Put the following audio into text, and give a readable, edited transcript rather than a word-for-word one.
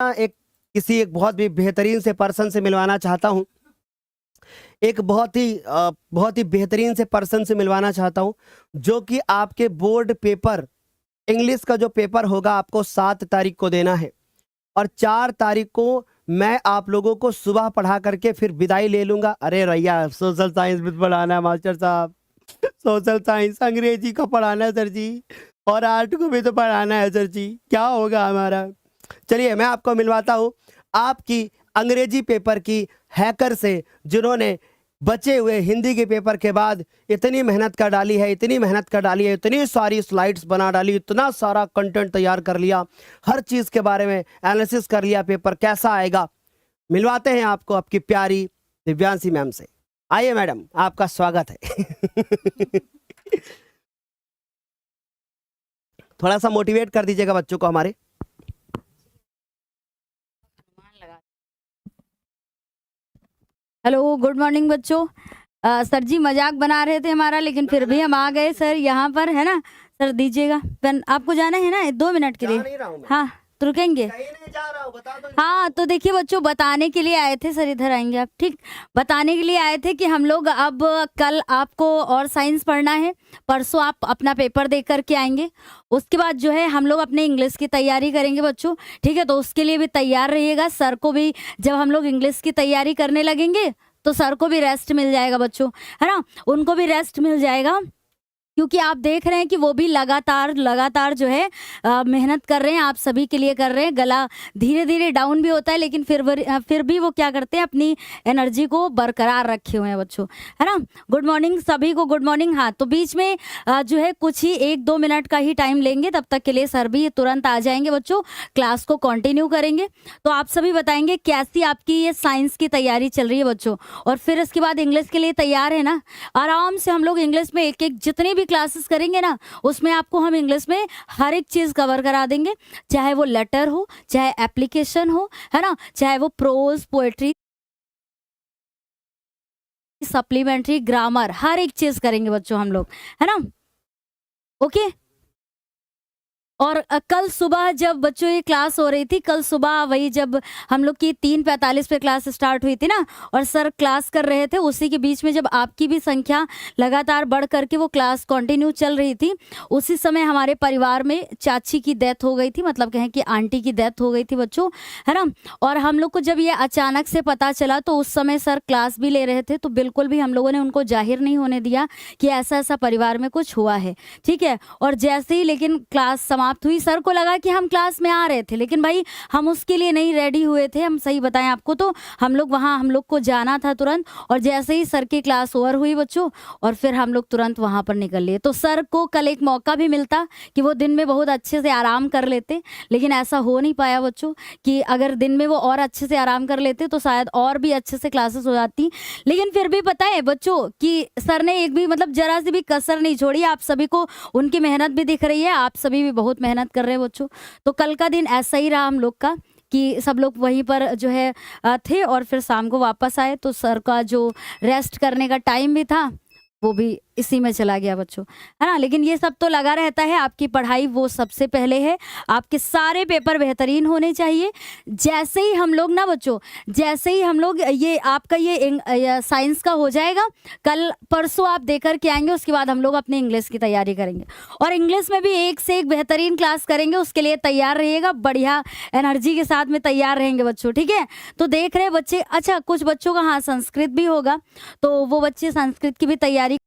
एक बहुत भी बेहतरीन से पर्सन से मिलवाना चाहता हूँ। एक बहुत ही बेहतरीन से पर्सन से मिलवाना चाहता हूँ, जो कि आपके बोर्ड पेपर इंग्लिश का जो पेपर होगा आपको 7 तारीख को देना है और 4 तारीख को मैं आप लोगों को सुबह पढ़ा करके फिर विदाई ले लूँगा। अरे भैया, सोशल साइंस भी पढ़ाना है मास्टर साहब, सोशल साइंस अंग्रेजी का पढ़ाना है सर जी, और आर्ट को भी तो पढ़ाना है सर जी, क्या होगा हमारा। चलिए मैं आपको मिलवाता हूँ आपकी अंग्रेजी पेपर की हैकर से, जिन्होंने बचे हुए हिंदी के पेपर के बाद इतनी मेहनत कर डाली है, इतनी सारी स्लाइड्स बना डाली, इतना सारा कंटेंट तैयार कर लिया, हर चीज़ के बारे में एनालिसिस कर लिया, पेपर कैसा आएगा। मिलवाते हैं आपको आपकी प्यारी दिव्यांशी मैम से। आइए मैडम, आपका स्वागत है। थोड़ा सा मोटिवेट कर दीजिएगा बच्चों को हमारे। हेलो, गुड मॉर्निंग बच्चों। सर जी मजाक बना रहे थे हमारा, लेकिन फिर भी हम आ गए सर यहाँ पर, है ना। सर दीजिएगा पेन, आपको जाना है ना 2 मिनट के लिए। हाँ तो रुकेंगे। हाँ तो देखिए बच्चों, बताने के लिए आए थे सर, इधर आएंगे आप। ठीक, बताने के लिए आए थे कि हम लोग अब कल आपको और साइंस पढ़ना है, परसों आप अपना पेपर दे करके आएंगे। उसके बाद जो है हम लोग अपने इंग्लिश की तैयारी करेंगे बच्चों, ठीक है। तो उसके लिए भी तैयार रहिएगा। सर को भी जब हम लोग इंग्लिश की तैयारी करने लगेंगे तो सर को भी रेस्ट मिल जाएगा बच्चों, है ना, उनको भी रेस्ट मिल जाएगा, क्योंकि आप देख रहे हैं कि वो भी लगातार जो है मेहनत कर रहे हैं, आप सभी के लिए कर रहे हैं। गला धीरे धीरे डाउन भी होता है, लेकिन फिर भी वो क्या करते हैं, अपनी एनर्जी को बरकरार रखे हुए हैं बच्चों, है ना। गुड मॉर्निंग सभी को, गुड मॉर्निंग। हाँ तो बीच में जो है कुछ ही 1-2 मिनट का ही टाइम लेंगे, तब तक के लिए सर भी तुरंत आ जाएंगे बच्चों, क्लास को कंटिन्यू करेंगे। तो आप सभी बताएंगे कैसी आपकी ये साइंस की तैयारी चल रही है बच्चों, और फिर इसके बाद इंग्लिश के लिए तैयार है ना। आराम से हम लोग इंग्लिश में एक जितनी भी क्लासेस करेंगे ना, उसमें आपको हम इंग्लिश में हर एक चीज कवर करा देंगे, चाहे वो लेटर हो, चाहे एप्लीकेशन हो, है ना, चाहे वो प्रोज, पोएट्री, सप्लीमेंट्री, ग्रामर, हर एक चीज करेंगे बच्चों हम लोग, है ना। ओके। और कल सुबह जब बच्चों ये क्लास हो रही थी, कल सुबह वही जब हम लोग की 3:45 पे क्लास स्टार्ट हुई थी ना, और सर क्लास कर रहे थे, उसी के बीच में जब आपकी भी संख्या लगातार बढ़ करके वो क्लास कंटिन्यू चल रही थी, उसी समय हमारे परिवार में चाची की डेथ हो गई थी, मतलब कहें कि आंटी की डेथ हो गई थी बच्चों, है ना। और हम लोग को जब ये अचानक से पता चला, तो उस समय सर क्लास भी ले रहे थे, तो बिल्कुल भी हम लोगों ने उनको जाहिर नहीं होने दिया कि ऐसा ऐसा परिवार में कुछ हुआ है, ठीक है। और जैसे ही लेकिन क्लास समाप्त हुई, सर को लगा कि हम क्लास में आ रहे थे, लेकिन भाई हम उसके लिए नहीं रेडी हुए थे, हम सही बताएं आपको तो हम लोग को जाना था तुरंत, और जैसे ही सर की क्लास ओवर हुई बच्चों, और फिर हम लोग तुरंत वहां पर निकल लिए। तो सर को कल एक मौका भी मिलता कि वो दिन में बहुत अच्छे से आराम कर लेते, लेकिन ऐसा हो नहीं पाया बच्चों, कि अगर दिन में वो और अच्छे से आराम कर लेते तो शायद और भी अच्छे से क्लासेस हो जाती। लेकिन फिर भी पता है बच्चों कि सर ने एक भी मतलब जरा सी भी कसर नहीं छोड़ी, आप सभी को उनकी मेहनत भी दिख रही है, आप सभी भी बहुत मेहनत कर रहे हैं बच्चों। तो कल का दिन ऐसा ही रहा हम लोग का, कि सब लोग वहीं पर जो है थे, और फिर शाम को वापस आए, तो सर का जो रेस्ट करने का टाइम भी था वो भी इसी में चला गया बच्चों, है ना। लेकिन ये सब तो लगा रहता है, आपकी पढ़ाई वो सबसे पहले है, आपके सारे पेपर बेहतरीन होने चाहिए। जैसे ही हम लोग ना बच्चों, जैसे ही हम लोग ये आपका ये साइंस का हो जाएगा, कल परसों आप देकर के आएंगे, उसके बाद हम लोग अपने इंग्लिश की तैयारी करेंगे, और इंग्लिश में भी एक से एक बेहतरीन क्लास करेंगे। उसके लिए तैयार रहिएगा, बढ़िया एनर्जी के साथ में तैयार रहेंगे बच्चों, ठीक है। तो देख रहे बच्चे, अच्छा कुछ बच्चों का हाँ संस्कृत भी होगा, तो वो बच्चे संस्कृत की भी तैयारी